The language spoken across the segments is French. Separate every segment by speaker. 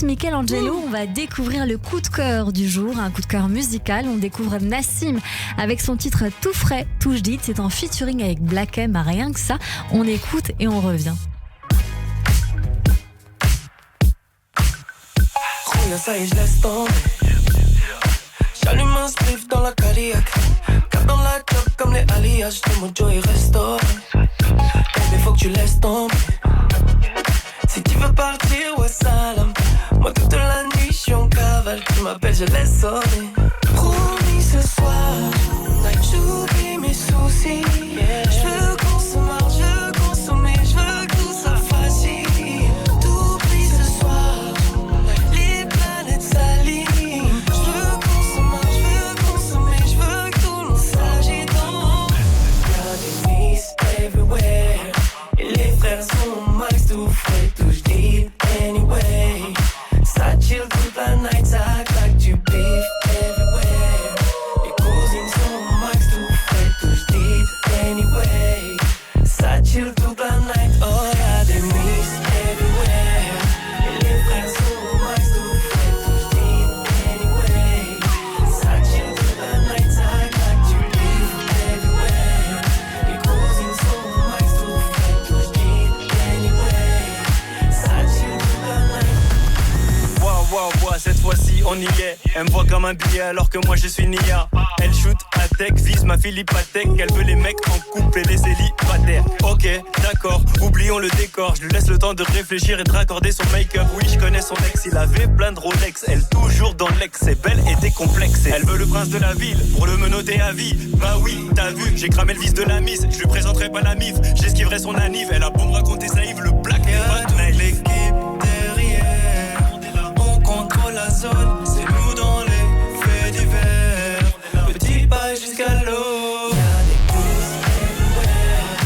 Speaker 1: Michelangelo, on va découvrir le coup de cœur du jour, un coup de cœur musical. On découvre Nassim avec son titre Tout frais, tout jd'id. C'est en featuring avec Black M, rien que ça. On écoute et on revient.
Speaker 2: Ça y est, je laisse tomber. J'allume un spliff dans la Cadillac. Cap dans la clope comme les alliages de Mojo et Resto. Baby, faut que tu laisses tomber. Si tu veux partir, ouais, salam. Moi, toute la nuit, je suis en cavale. Tu m'appelles, je laisse sonner. Promis ce soir, j'oublie mes soucis. Je veux qu'on se marre, je veux consommer, je veux que tout soit facile. T'oublies ce soir, les planètes s'alignent. Je veux qu'on se marre, je veux consommer, je veux que tout nous s'agite. Y'a des miss everywhere. Et les frères sont max, tout frais, tout jd'id. Anyway, ça chill toute la night, ça claque du beef everywhere. Les cousines sont max, tout frais, tout jd'id. Anyway, ça chill toute la night. Oh, y'a des miss everywhere. Et les frères sont max, tout frais, tout jd'id. Anyway, ça chill toute la night, ça claque du beef everywhere. Les cousines sont max, tout frais, tout jd'id. Anyway, ça chill toute la night.
Speaker 3: Wow, cette fois-ci on y est. Elle me voit comme un billet alors que moi je suis Nia. Elle shoot, attaque, vise ma Philippe Patek. Elle veut les mecs en couple et les célibataires. Ok, d'accord, oublions le décor. Je lui laisse le temps de réfléchir et de raccorder son make-up. Oui, je connais son ex, il avait plein de Rolex. Elle toujours dans l'ex, c'est belle et décomplexée. Elle veut le prince de la ville pour le menotter à vie. Bah oui, t'as vu, j'ai cramé le vice de la mise. Je lui présenterai pas la mif, j'esquiverai son anniv. Elle a beau me raconter sa Yves, le black et pas de
Speaker 2: L'équipe derrière, on contrôle la zone. C'est nous dans les faits divers. Petit pas jusqu'à l'eau. Y'a des pouces everywhere.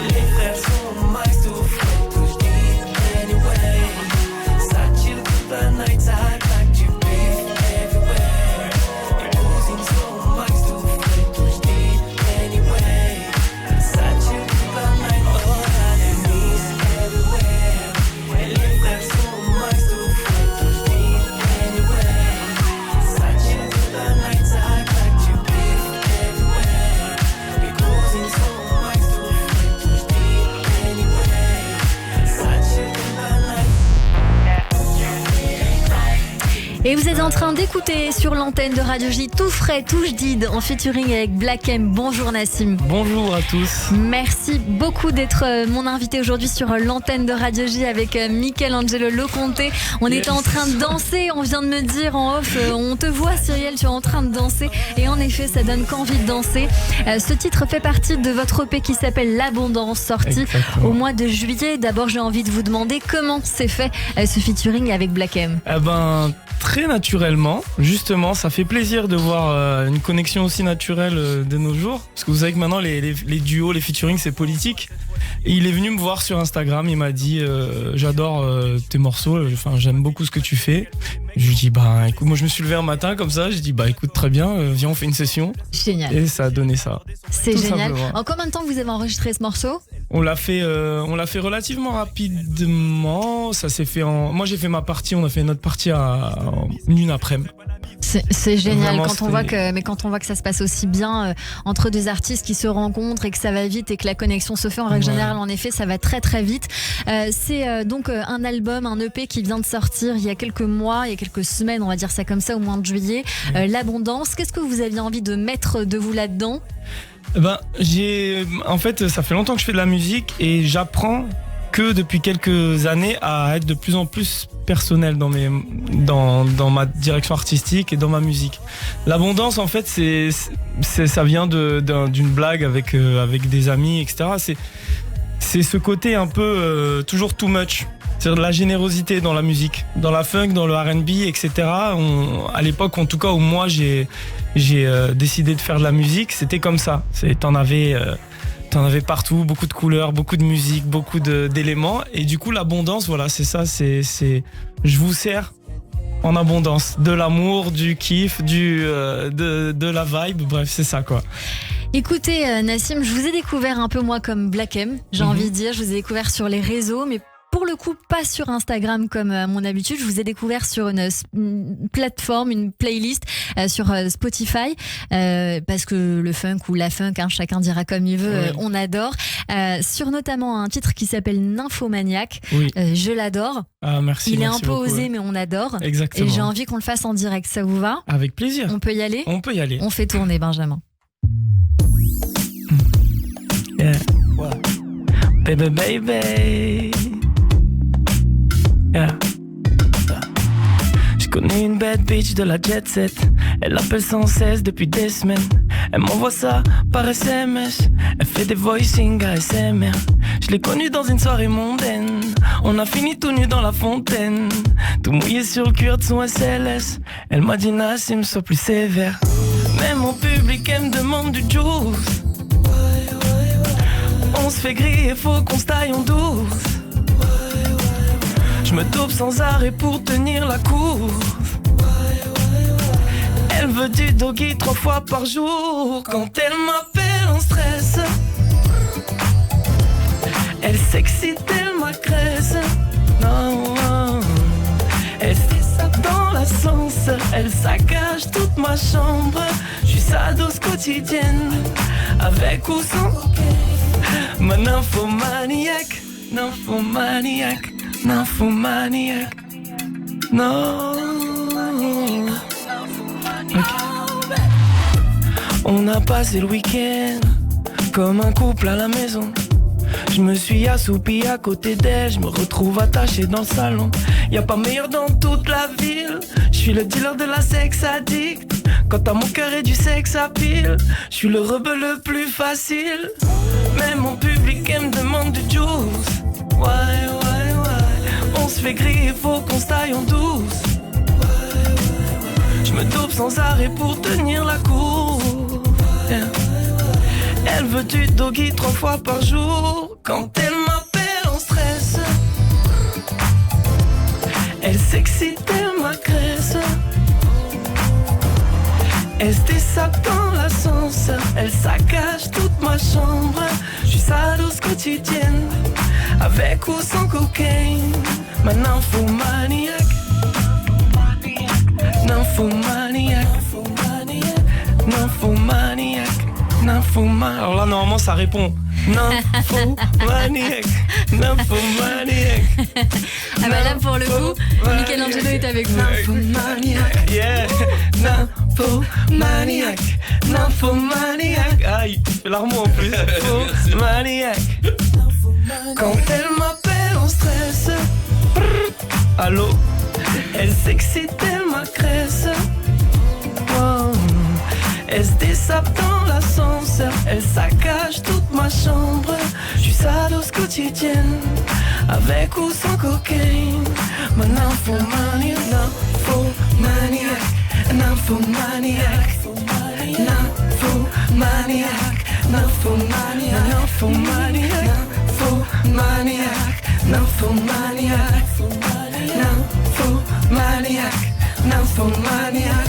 Speaker 2: Et les frères sont max, tout frais, tout jd'id. Anyway, ça chill toute la night, ça claque du beef everywhere. Les cousines sont max, tout frais, tout jd'id. Anyway, ça chill toute la night. Oh, y'a des miss everywhere. Et les frères sont max, tout frais, tout jd'id. Anyway, ça chill toute la night, ça claque du beef everywhere. Les cousines sont max, tout frais, tout jd'id. Anyway, ça chill toute la night.
Speaker 1: Et vous êtes en train d'écouter sur l'antenne de Radio J Tout frais, tout jd'id en featuring avec Black M. Bonjour Nassim.
Speaker 4: Bonjour à tous.
Speaker 1: Merci beaucoup d'être mon invité aujourd'hui sur l'antenne de Radio J avec Michelangelo Loconte. On était en train de danser, on vient de me dire en off, on te voit Cyrielle, tu es en train de danser. Et en effet, ça donne qu'envie de danser. Ce titre fait partie de votre EP qui s'appelle L'Abondance, sorti
Speaker 4: Exactement.
Speaker 1: au mois de juillet. D'abord, j'ai envie de vous demander comment s'est fait ce featuring avec Black M.
Speaker 4: Eh ben, très naturellement, justement, ça fait plaisir de voir une connexion aussi naturelle de nos jours. Parce que vous savez que maintenant, les duos, les featuring, c'est politique. Et il est venu me voir sur Instagram, il m'a dit j'adore tes morceaux, enfin, j'aime beaucoup ce que tu fais. Je lui dis bah écoute, moi je me suis levé un matin comme ça, j'ai dit bah écoute très bien, viens on fait une session.
Speaker 1: Génial.
Speaker 4: Et ça a donné ça.
Speaker 1: C'est
Speaker 4: Tout
Speaker 1: génial.
Speaker 4: simplement.
Speaker 1: En combien de temps vous avez enregistré ce morceau ?
Speaker 4: On l'a fait relativement rapidement. Ça s'est fait moi j'ai fait ma partie, on a fait notre partie en une après-midi.
Speaker 1: C'est génial.
Speaker 4: Vraiment,
Speaker 1: quand on voit que ça se passe aussi bien entre deux artistes qui se rencontrent et que ça va vite et que la connexion se fait en règle générale. En effet, ça va très très vite. C'est donc un album, un EP qui vient de sortir il y a quelques mois, il y a quelques semaines, on va dire ça comme ça, au mois de juillet. L'Abondance. Qu'est-ce que vous aviez envie de mettre de vous là-dedans ?
Speaker 4: Ben, en fait, ça fait longtemps que je fais de la musique et j'apprends que depuis quelques années à être de plus en plus personnel dans ma direction artistique et dans ma musique. L'abondance, en fait, ça vient d'une blague avec des amis, etc. C'est ce côté un peu toujours too much. C'est de la générosité dans la musique, dans la funk, dans le R&B, etc. À l'époque, en tout cas, où moi j'ai décidé de faire de la musique, c'était comme ça. T'en avais partout, beaucoup de couleurs, beaucoup de musique, beaucoup d'éléments. Et du coup, l'abondance, voilà, c'est ça. Je vous sers en abondance. De l'amour, du kiff, de la vibe. Bref, c'est ça, quoi.
Speaker 1: Écoutez, Nassim, je vous ai découvert un peu moi comme Black M. J'ai envie de dire, je vous ai découvert sur les réseaux, mais pour le coup pas sur Instagram comme à mon habitude. Je vous ai découvert sur une plateforme, une playlist sur Spotify parce que le funk ou la funk, hein, chacun dira comme il veut, on adore. Sur notamment un titre qui s'appelle Nymphomaniac.
Speaker 4: Oui.
Speaker 1: Je l'adore.
Speaker 4: Ah, merci.
Speaker 1: Il est
Speaker 4: merci
Speaker 1: un peu
Speaker 4: beaucoup,
Speaker 1: osé, mais on adore.
Speaker 4: Exactement.
Speaker 1: Et j'ai envie qu'on le fasse en direct. Ça vous va ?
Speaker 4: Avec plaisir.
Speaker 1: On peut y aller ?
Speaker 4: On peut y aller.
Speaker 1: On fait tourner, Benjamin.
Speaker 4: Yeah. Wow. Baby, baby. Yeah. Je connais une bad bitch de la jet set. Elle appelle sans cesse depuis des semaines. Elle m'envoie ça par SMS. Elle fait des voicing ASMR. Je l'ai connue dans une soirée mondaine. On a fini tout nu dans la fontaine, tout mouillé sur le cuir de son SLS. Elle m'a dit Nassim, sois plus sévère. Mais mon public, elle me demande du juice. On se fait griller, faut qu'on se taille en douce. Je me dope sans arrêt pour tenir la course. Elle veut du doggy 3 fois par jour. Quand elle m'appelle en stress, elle s'excite, elle m'agresse. Non, elle fait ça dans la sauce. Elle saccage toute ma chambre. Je suis sa dose quotidienne, avec ou sans ma nymphomaniac, nymphomaniac, nymphomaniac. Non. Okay. On a passé le week-end comme un couple à la maison. Je me suis assoupi à côté d'elle, je me retrouve attaché dans le salon. Y'a pas meilleur dans toute la ville. Je suis le dealer de la sex addict. Quant à mon cœur et du sexe à pile, je suis le rebelle le plus facile. Mais mon public elle me demande du juice. Ouais. On se fait griller, faut qu'on se taille en douce. Je me dope sans arrêt pour tenir la cour. Yeah. Elle veut du doggy 3 fois par jour. Quand elle m'appelle en stress, elle s'excite, elle m'agresse. Elle se dessape dans la sauce. Elle saccage toute ma chambre. Je suis sa dose quotidienne, avec ou sans cocaïne. Ma nymphomaniac, nymphomaniac, nymphomaniac, nymphomaniac. Alors là normalement ça répond nymphomaniac, nymphomaniac.
Speaker 1: Ah bah là pour le coup, Michelangelo est avec vous.
Speaker 4: Nymphomaniac, yeah. Nymphomaniac, nymphomaniac. Ah, il fait l'armement en plus. Nymphomaniac. Quand elle m'appelle en stress, allô, elle s'excite, elle m'agresse. Wow. Elle se dessape dans la sauce. Elle saccage toute ma chambre. Je suis sa dose quotidienne, avec ou sans cocaïne. Ma nymphomaniac, nymphomaniac, nymphomaniac, nymphomaniac, nymphomaniac, nymphomaniac, nymphomaniac, nymphomaniac, nymphomaniac, nymphomaniac.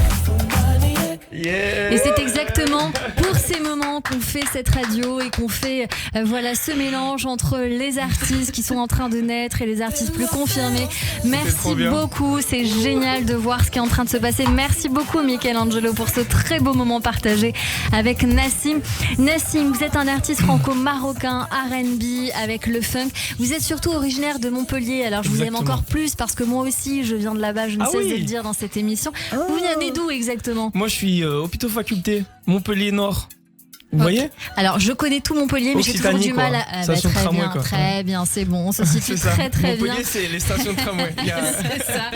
Speaker 4: Yeah.
Speaker 1: Et c'est exactement pour ces moments qu'on fait cette radio et qu'on fait voilà ce mélange entre les artistes qui sont en train de naître et les artistes plus confirmés. Merci beaucoup, c'est génial de voir ce qui est en train de se passer. Merci beaucoup Michelangelo pour ce très beau moment partagé avec Nassim. Nassim, vous êtes un artiste franco-marocain, R&B avec le funk. Vous êtes surtout originaire de Montpellier, alors je vous aime encore plus parce que moi aussi je viens de là-bas, je ne cesse de le dire dans cette émission. Vous venez d'où exactement ?
Speaker 4: Moi je suis hôpital faculté, Montpellier Nord. Vous voyez ?
Speaker 1: Alors je connais tout Montpellier, mais j'ai toujours du mal à.
Speaker 4: Station
Speaker 1: très
Speaker 4: tramway,
Speaker 1: bien,
Speaker 4: quoi.
Speaker 1: très bien, c'est bon, on se situe très bien.
Speaker 4: Montpellier, c'est les stations de tramway.
Speaker 1: C'est ça.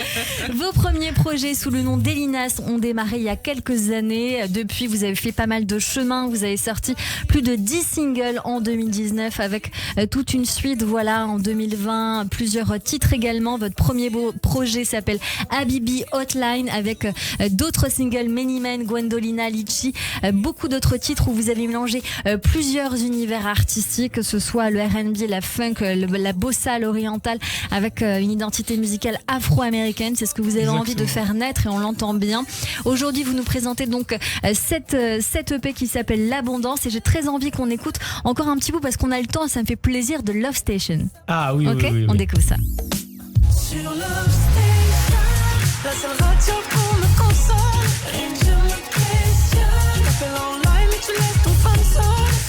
Speaker 1: Vos premiers projets sous le nom d'Elinas ont démarré il y a quelques années. Depuis, vous avez fait pas mal de chemin. Vous avez sorti plus de 10 singles en 2019 avec toute une suite. Voilà, en 2020, plusieurs titres également. Votre premier beau projet s'appelle Habibi Hotline avec d'autres singles, Many Men, Gwendolina, Litchi, beaucoup d'autres titres où vous avez mélangé plusieurs univers artistiques, que ce soit le R&B, la funk, la bossa, l'orientale, avec une identité musicale afro-américaine. vous-même. C'est ce que vous avez envie de faire naître et on l'entend bien. Aujourd'hui, vous nous présentez donc cette EP qui s'appelle L'Abondance et j'ai très envie qu'on écoute encore un petit bout parce qu'on a le temps et ça me fait plaisir de Love Station.
Speaker 4: Ah oui,
Speaker 1: ok,
Speaker 4: oui.
Speaker 1: On découvre ça.
Speaker 2: Sur Love Station, la seule radio pour me consoler. Rien que je me questionne. Je t'appelle en live mais tu laisses ton fan seul.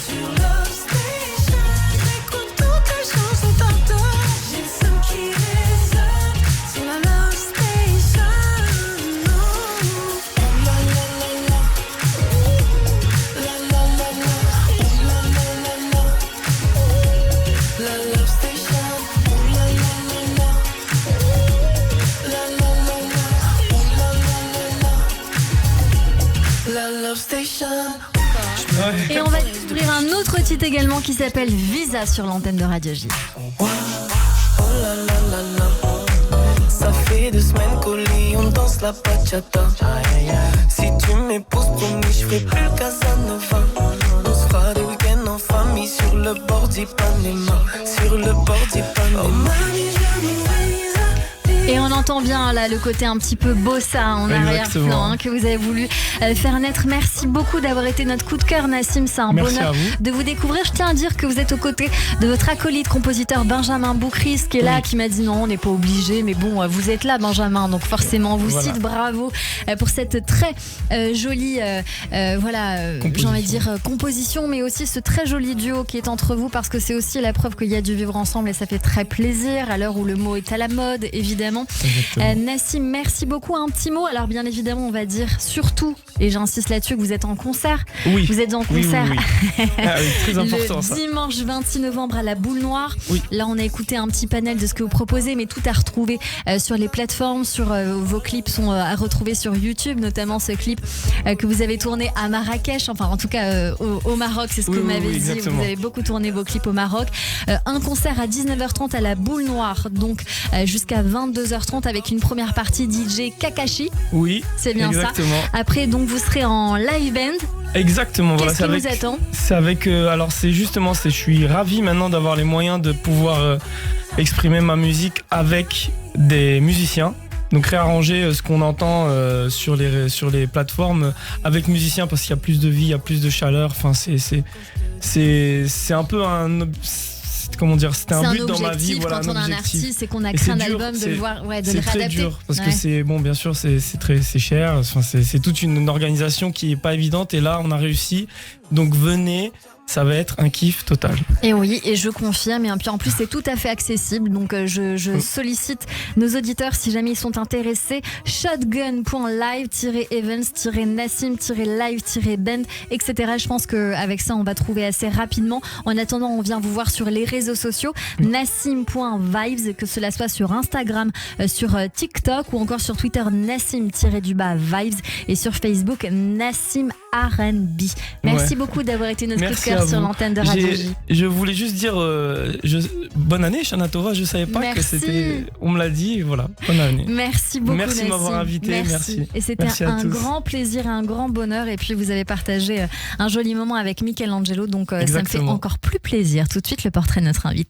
Speaker 2: Sur Love Station, j'écoute toutes les chansons t'adore. J'ai le seum qui résonne. Sur la Love Station, oh la la la la. La la la la. Oh la la la la. La Love Station, oh la la la la. La la la la. Oh la la la la. La Love Station.
Speaker 1: Et on va découvrir un autre titre également qui s'appelle Visa sur l'antenne de Radio J.
Speaker 2: Oh la la la la. Ça fait 2 semaines qu'au lit on danse la bachata. Si tu m'épouses promis je ferai plus le Casanova. On se fera des week-ends en famille sur le bord d'Ipanema. Sur le bord d'Ipanema. Oh mami je me
Speaker 1: Et on entend bien là le côté un petit peu bossa en arrière-plan que vous avez voulu faire naître. Merci beaucoup d'avoir été notre coup de cœur, Nassim. C'est un bonheur de vous découvrir. Je tiens à dire que vous êtes aux côtés de votre acolyte compositeur Benjamin Boukris qui est là, qui m'a dit non, on n'est pas obligé, mais bon, vous êtes là, Benjamin, donc forcément, on vous cite. Bravo pour cette très jolie, j'ai envie de dire composition, mais aussi ce très joli duo qui est entre vous, parce que c'est aussi la preuve qu'il y a du vivre ensemble et ça fait très plaisir à l'heure où le mot est à la mode, évidemment. Nassim, merci beaucoup. Un petit mot. Alors bien évidemment, on va dire surtout, et j'insiste là-dessus, que vous êtes en concert.
Speaker 4: Oui.
Speaker 1: Vous êtes en concert
Speaker 4: très important,
Speaker 1: le dimanche 26 novembre à la Boule Noire.
Speaker 4: Oui.
Speaker 1: Là, on a écouté un petit panel de ce que vous proposez, mais tout à retrouver sur les plateformes. Vos clips sont à retrouver sur YouTube, notamment ce clip que vous avez tourné à Marrakech, enfin en tout cas au Maroc, c'est ce que vous m'avez dit.
Speaker 4: Exactement.
Speaker 1: Vous avez beaucoup tourné vos clips au Maroc. Un concert à 19h30 à la Boule Noire, donc jusqu'à 22h30 avec une première partie DJ Kakashi.
Speaker 4: Oui,
Speaker 1: c'est bien
Speaker 4: exactement.
Speaker 1: Ça. Après, donc vous serez en live band.
Speaker 4: Exactement.
Speaker 1: Qu'est-ce qui vous attend ?
Speaker 4: C'est avec. Alors c'est justement, je suis ravi maintenant d'avoir les moyens de pouvoir exprimer ma musique avec des musiciens. Donc réarranger ce qu'on entend sur les plateformes avec musiciens, parce qu'il y a plus de vie, il y a plus de chaleur. Enfin c'est un peu un. Comment dire, c'était un but dans ma vie. Voilà,
Speaker 1: quand on a un artiste, c'est qu'on a créé un album, de le voir, de le réadapter.
Speaker 4: C'est très dur parce que c'est bon, bien sûr, c'est cher. Enfin, c'est toute une organisation qui est pas évidente. Et là, on a réussi. Donc venez. Ça va être un kiff total.
Speaker 1: Et oui, et je confirme. Et puis en plus, c'est tout à fait accessible. Donc je sollicite nos auditeurs si jamais ils sont intéressés. Shotgun.live-events-nassim-live-band, etc. Je pense qu'avec ça, on va trouver assez rapidement. En attendant, on vient vous voir sur les réseaux sociaux. Nassim.vibes, que cela soit sur Instagram, sur TikTok ou encore sur Twitter, Nassim-vibes, et sur Facebook, Nassim R&B. Merci beaucoup d'avoir été notre coup de cœur sur l'antenne de Radio J.
Speaker 4: Je voulais juste dire bonne année, Shana Tova. Je savais pas que c'était. On me l'a dit, voilà. Bonne année.
Speaker 1: Merci beaucoup.
Speaker 4: Merci de m'avoir invité. Merci.
Speaker 1: Et c'était un grand plaisir et un grand bonheur. Et puis vous avez partagé un joli moment avec Michelangelo. Donc ça me fait encore plus plaisir. Tout de suite, le portrait de notre invité.